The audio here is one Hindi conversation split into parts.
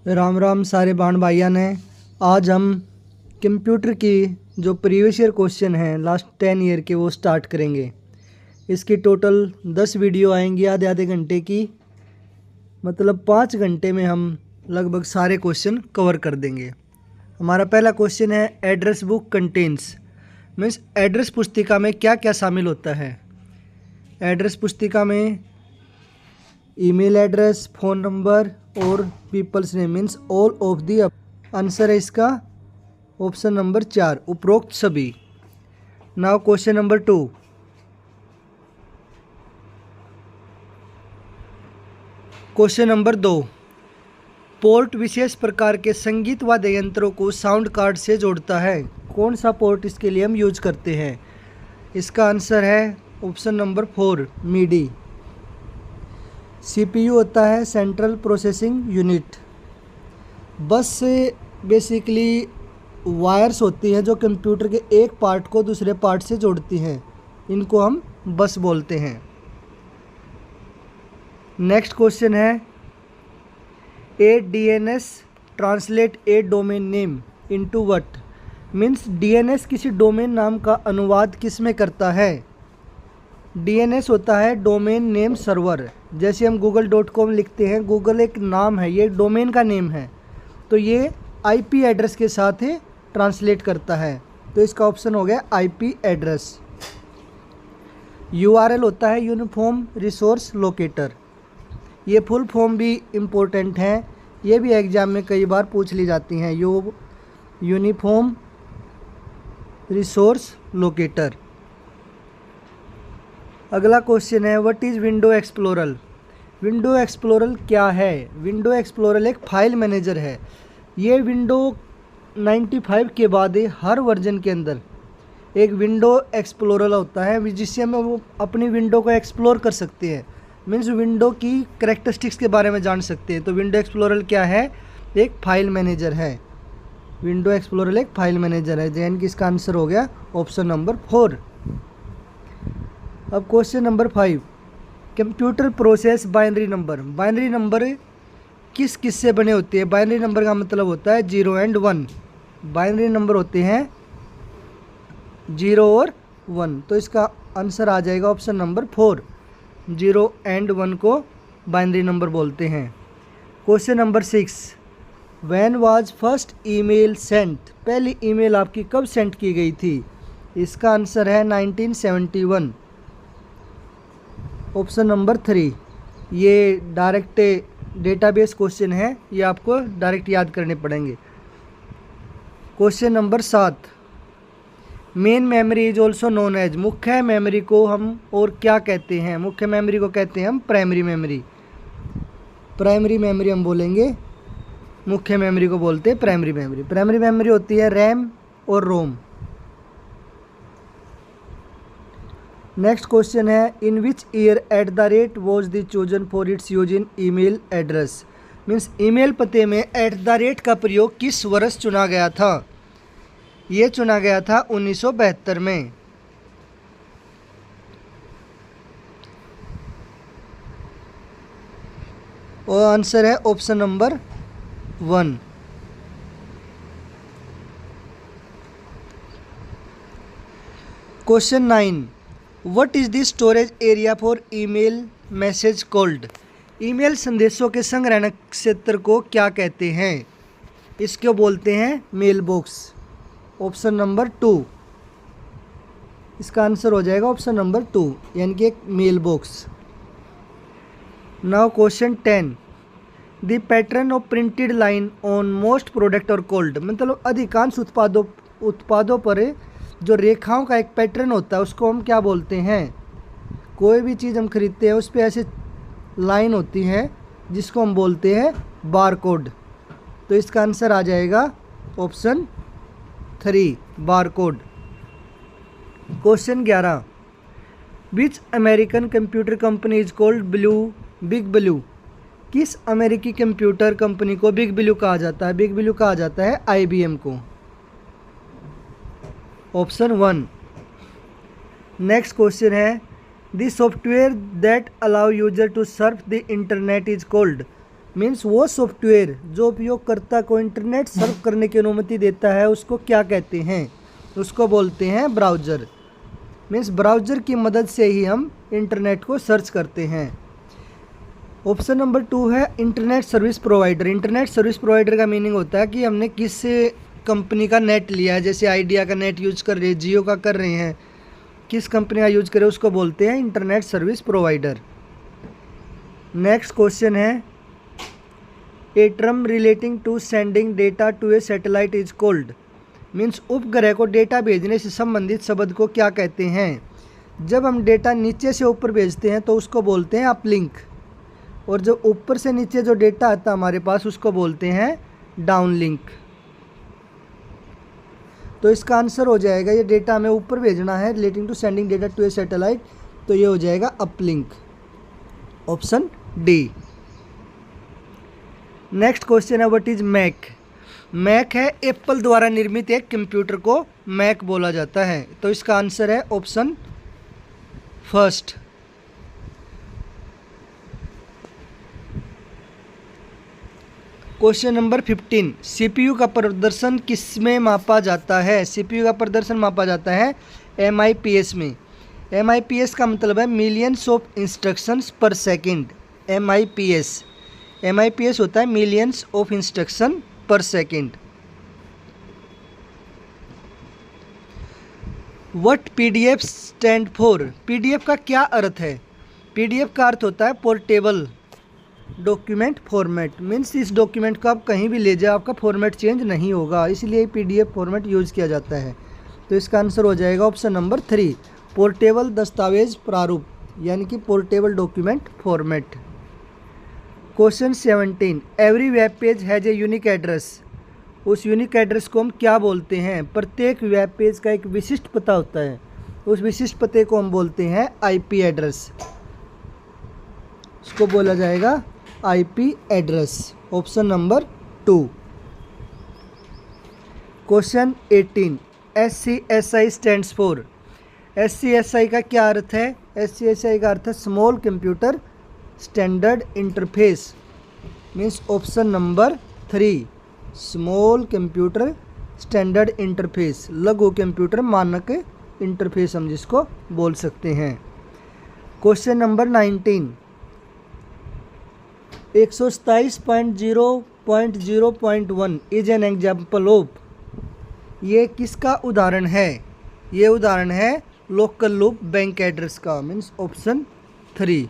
राम राम सारे बहन भाइयों ने। आज हम कंप्यूटर की जो प्रीवियस ईयर क्वेश्चन हैं लास्ट 10 ईयर के वो स्टार्ट करेंगे। इसकी टोटल 10 वीडियो आएंगी आधे आधे घंटे की, मतलब 5 घंटे में हम लगभग सारे क्वेश्चन कवर कर देंगे। हमारा पहला क्वेश्चन है address book contains means address पुस्तिका में क्या क्या शामिल होता है। एड्रेस पुस्तिका में ईमेल एड्रेस, फ़ोन नंबर और people's name means all of the. Answer है इसका ऑप्शन नंबर 4, उपरोक्त सभी। Now question number 2। Question number 2, port विशेष प्रकार के संगीत वाद्य यंत्रों को साउंड कार्ड से जोड़ता है। कौन सा पोर्ट इसके लिए हम यूज करते हैं? इसका आंसर है ऑप्शन नंबर 4, मीडी। सीपीयू होता है सेंट्रल प्रोसेसिंग यूनिट। बस से बेसिकली वायर्स होती हैं जो कंप्यूटर के एक पार्ट को दूसरे पार्ट से जोड़ती हैं, इनको हम बस बोलते हैं। नेक्स्ट क्वेश्चन है a DNS translate a domain name into what means DNS किसी डोमेन नाम का अनुवाद किस में करता है? डीएनएस होता है डोमेन नेम सर्वर। जैसे हम google.com लिखते हैं, गूगल एक नाम है, ये डोमेन का नेम है, तो ये आईपी एड्रेस के साथ ही ट्रांसलेट करता है, तो इसका ऑप्शन हो गया आईपी एड्रेस। यूआरएल होता है यूनिफॉर्म रिसोर्स लोकेटर। ये फुल फॉर्म भी इम्पोर्टेंट है, ये भी एग्जाम में कई बार पूछ ली जाती हैं। Uniform resource locator. अगला question is what is window explorer. Window explorer क्या है? विंडो एक्सप्लोरर एक फाइल मैनेजर है। ये विंडो 95 के बाद हर वर्जन के अंदर एक विंडो एक्सप्लोरर होता है जिससे हम वो अपनी विंडो को एक्सप्लोर कर सकते हैं, मीन्स विंडो की करैक्टरिस्टिक्स के बारे में जान सकते हैं। तो विंडो एक्सप्लोरर क्या है? एक फाइल मैनेजर है। विंडो एक्सप्लोरर एक फाइल मैनेजर है, यानी कि इसका आंसर हो गया ऑप्शन नंबर 4। अब question number 5, computer process binary number. Binary number किस किस से बने होते हैं? बाइनरी नंबर का मतलब होता है 0 और 1। बाइनरी नंबर होते हैं 0 और 1, तो इसका आंसर आ जाएगा ऑप्शन नंबर 4। 0 और 1 को बाइनरी नंबर बोलते हैं। Question number 6, when was first email sent. पहली ईमेल आपकी कब सेंड की गई थी? इसका आंसर है 1971, ऑप्शन नंबर 3। ये डायरेक्ट डेटाबेस क्वेश्चन है, ये आपको डायरेक्ट याद करने पड़ेंगे। Question number 7, main memory is also known as. मुख्य मेमोरी को हम और क्या कहते हैं? मुख्य मेमोरी को कहते हैं हम प्राइमरी मेमोरी। प्राइमरी मेमोरी हम बोलेंगे, मुख्य मेमोरी को बोलते हैं प्राइमरी मेमोरी। प्राइमरी मेमोरी होती है रैम और रोम। नेक्स्ट क्वेश्चन है in which year @ was the chosen for its use in email address. Means email पते में @ का प्रयोग किस वर्ष चुना गया था? ये चुना गया था 1972 में। और आंसर है option number 1। Question 9, what is the storage area for email message called. Email संदेशों के संग्रहण क्षेत्र को क्या कहते हैं? इसको बोलते हैं मेल बॉक्स, ऑप्शन नंबर 2। इसका आंसर हो जाएगा ऑप्शन नंबर 2, यानी कि एक mail box. Now question 10, the pattern of printed line on most product are called. मतलब अधिकांश उत्पादों पर जो रेखाओं का एक पैटर्न होता है उसको हम क्या बोलते हैं? कोई भी चीज़ हम खरीदते हैं उस पर ऐसे लाइन होती है जिसको हम बोलते हैं बार कोड। तो इसका आंसर आ जाएगा option 3, bar code. Question 11, which American computer company is called big blue. किस अमेरिकी कंप्यूटर कंपनी को बिग ब्लू कहा जाता है? बिग ब्लू कहा जाता है IBM को, option 1। Next question is the software that allow user to surf the internet is called. Means वो सॉफ्टवेयर जो उपयोगकर्ता को इंटरनेट सर्व करने की अनुमति देता है उसको क्या कहते हैं? उसको बोलते हैं ब्राउज़र। मीन्स ब्राउज़र की मदद से ही हम इंटरनेट को सर्च करते हैं। ऑप्शन नंबर 2 है internet service provider. Internet service provider का मीनिंग होता है कि हमने किस कंपनी का नेट लिया है, जैसे आइडिया का नेट यूज कर रहे हैं, जियो का कर रहे हैं, किस कंपनी का यूज करें उसको बोलते हैं internet service provider. Next question है a term relating to sending data to a satellite is called. Means उपग्रह को डेटा भेजने से संबंधित शब्द को क्या कहते हैं? जब हम डेटा नीचे से ऊपर भेजते हैं तो उसको बोलते हैं अपलिंक, और जब ऊपर से नीचे जो डेटा आता है हमारे पास उसको बोलते हैं डाउनलिंक। तो इसका आंसर हो जाएगा, ये डेटा हमें ऊपर भेजना है relating to sending data to a satellite, तो ये हो जाएगा uplink, option D. Next question is what is Mac. Mac है एप्पल द्वारा निर्मित एक कंप्यूटर को मैक बोला जाता है, तो इसका आंसर है option first. Question number 15 CPU का प्रदर्शन किसमें मापा जाता है? सीपीयू का प्रदर्शन मापा जाता है MIPS में। MIPS का मतलब है मिलियंस ऑफ इंस्ट्रक्शंस पर सेकंड। MIPS होता है मिलियंस ऑफ इंस्ट्रक्शन पर second. What PDF stand for. PDF का क्या अर्थ है? PDF का अर्थ होता है पोर्टेबल डॉक्यूमेंट फॉर्मेट। मीन्स इस डॉक्यूमेंट को आप कहीं भी ले जाओ आपका फॉर्मेट चेंज नहीं होगा, इसलिए PDF फॉर्मेट यूज़ किया जाता है। तो इसका आंसर हो जाएगा ऑप्शन नंबर 3 पोर्टेबल दस्तावेज प्रारूप, यानी कि portable document format. Question 17 every web page has a unique address. उस यूनिक एड्रेस को हम क्या बोलते हैं? प्रत्येक वेब पेज का एक विशिष्ट पता होता है, उस विशिष्ट पते को हम बोलते हैं IP एड्रेस। उसको बोला जाएगा IP address, option number 2। Question 18 SCSI stands for. SCSI का क्या अर्थ है? SCSI का अर्थ है small computer standard interface. Means option number 3 small computer standard interface, लघु कंप्यूटर मानक इंटरफेस हम जिसको बोल सकते हैं। Question number 19 127.0.0.1 is an example of. ये किसका उदाहरण है? ये उदाहरण है लोकल लूप बैंक एड्रेस का। Means option 3।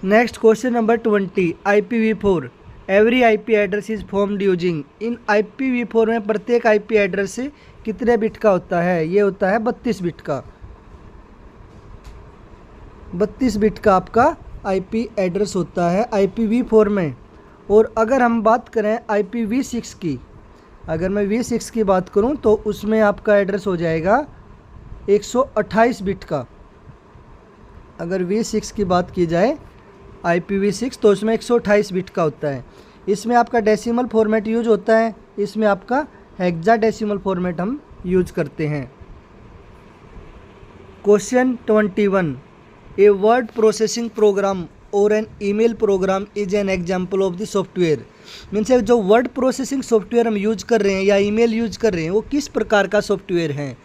Next question number 20 IPv4 every IP address is formed using. In IPv4 में प्रत्येक IP एड्रेस कितने बिट का होता है? ये होता है 32 बिट का। 32 बिट का आपका IP एड्रेस होता है IPv4 में। और अगर हम बात करें IPv6 की, अगर मैं V6 की बात करूं तो उसमें आपका एड्रेस हो जाएगा 128 बिट का। अगर V6 की बात की जाए IPv6 तो उसमें 128 बिट का होता है। इसमें आपका डेसिमल फॉर्मेट यूज होता है, इसमें आपका हेक्साडेसिमल फॉर्मेट हम यूज करते हैं। Question 21 a word processing program और an email program is an example of the software. Means जो वर्ड प्रोसेसिंग सॉफ्टवेयर हम यूज कर रहे हैं या ईमेल यूज कर रहे हैं वो किस प्रकार का सॉफ्टवेयर है?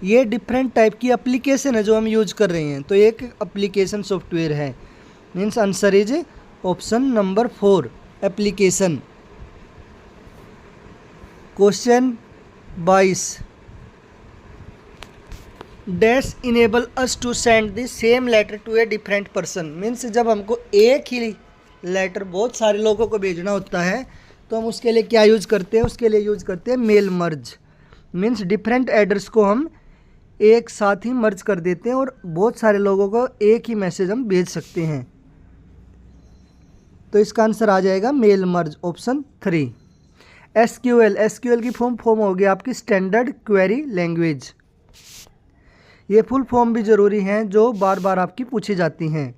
ये डिफरेंट टाइप की एप्लीकेशन है जो हम यूज कर रहे हैं, तो एक एप्लीकेशन सॉफ्टवेयर है। Means answer is option number 4 application. Question 22 dash enable us to send the same letter to a different person. Means जब हमको एक ही लेटर बहुत सारे लोगों को भेजना होता है तो हम उसके लिए क्या यूज़ करते हैं? उसके लिए यूज़ करते हैं mail merge. Means different address को हम एक साथ ही मर्ज कर देते हैं और बहुत सारे लोगों को एक ही मैसेज हम भेज सकते हैं। तो इसका आंसर आ जाएगा मेल मर्ज, ऑप्शन 3। SQL की फुल फॉर्म होगी आपकी स्टैंडर्ड क्वेरी लैंग्वेज। ये फुल फॉर्म भी ज़रूरी हैं जो बार बार आपकी पूछी जाती हैं।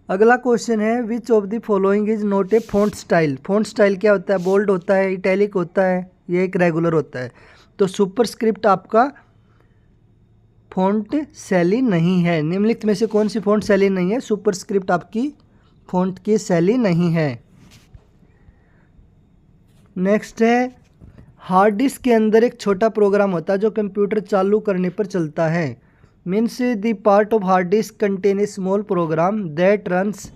अगला क्वेश्चन है which of the following is not a font style. Font style क्या होता है? बोल्ड होता है, इटैलिक होता है, ये एक रेगुलर होता है। तो सुपरस्क्रिप्ट आपका फ़ॉन्ट शैली नहीं है। निम्नलिखित में से कौन सी फ़ॉन्ट शैली नहीं है? सुपरस्क्रिप्ट आपकी फ़ॉन्ट की शैली नहीं है। नेक्स्ट है, हार्ड डिस्क के अंदर एक छोटा प्रोग्राम होता है जो कंप्यूटर चालू करने पर चलता है। Means the part of hard disk contain a small program that runs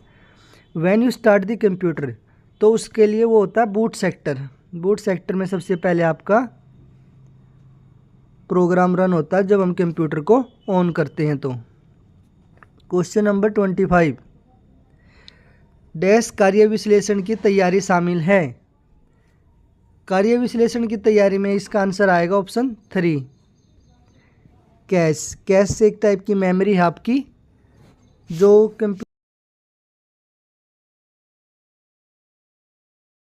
when you start the computer. तो उसके लिए वो होता है बूट सेक्टर। बूट सेक्टर में सबसे पहले आपका प्रोग्राम रन होता है जब हम कंप्यूटर को ऑन करते हैं। तो क्वेश्चन नंबर 25, डैश कार्य विश्लेषण की तैयारी शामिल है। कार्य विश्लेषण की तैयारी में इसका आंसर आएगा ऑप्शन 3, कैश। कैश से एक टाइप की मेमोरी है आपकी जो